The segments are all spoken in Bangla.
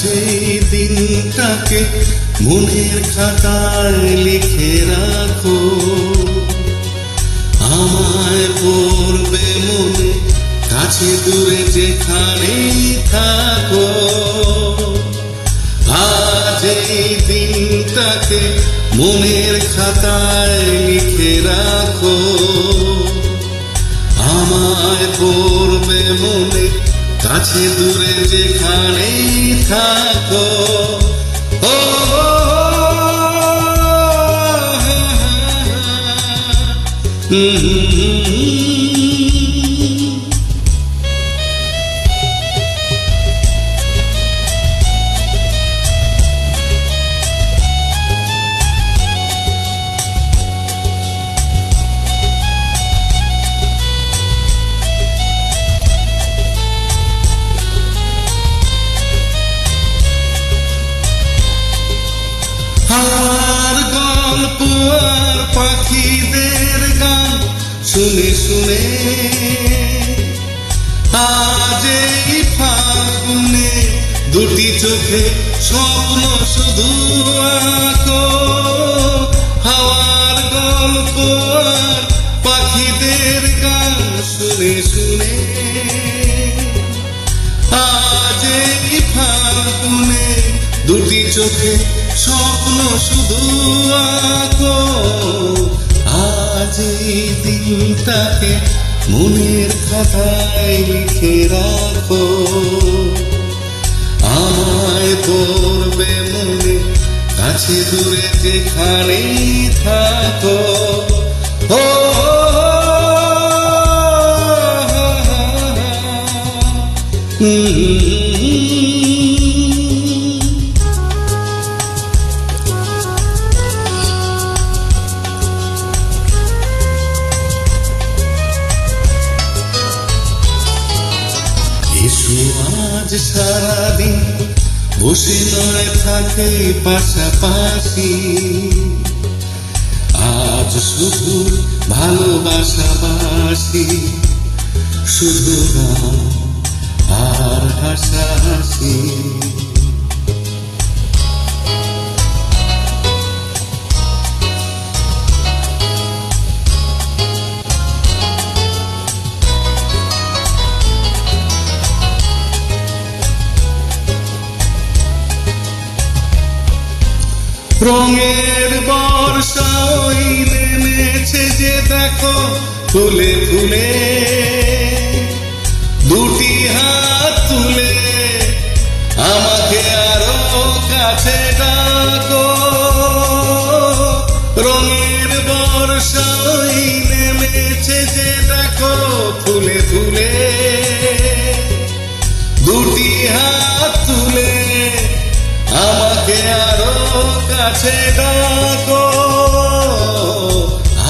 আজ এই দিনটাকে মনের খাতায় লিখে রাখো, আমায় পড়বে মনে কাছে দূরে যেখানেই থাকো। আজ এই দিনটাকে মনের খাতায় লিখে রাখো, আমায় পড়বে মনে কাছে দূরে যেখানেই থাকো। ও হাওয়ার গল্প আর পাখিদের গান শুনে শুনে আজ এই ফাগুনে দুটি চোখে স্বপ্ন শুধু আঁকো। হাওয়ার গল্প আর পাখিদের গান শুনে শুনে আজ এই ফাগুনে দুটি চোখে স্বপ্ন শুধু আঁকো। আজ এই দিনটাকে মনের খাতায় লিখে রাখো, আমায় পড়বে মনে কাছে দূরে যেখানেই থাকো। ও এসো আজ সারাদিন বসে নয় থাকে পাশাপাশি, আজ শুধু ভালোবাসাবাসি, শুধু গান আর হাসাহাসি। রঙের বর্ষা ওই নেমেছে যে দেখো ফুলে ফুলে, দুটি হাত তুলে আমাকে আরো কাছে ডাকো। রঙের বর্ষা ওই নেমেছে যে দেখো ফুলে ফুলে, দুটি হাত তুলে আমাকে আরো কাছে ডাকো।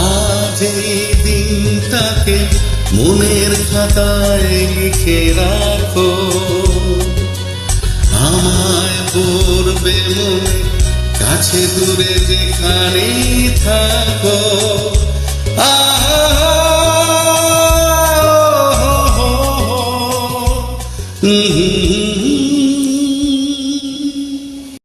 আজ এই দিনটাকে মনের খাতায় লিখে রাখো, আমায় পড়বে মনে কাছে দূরে যেখানেই থাকো। আহা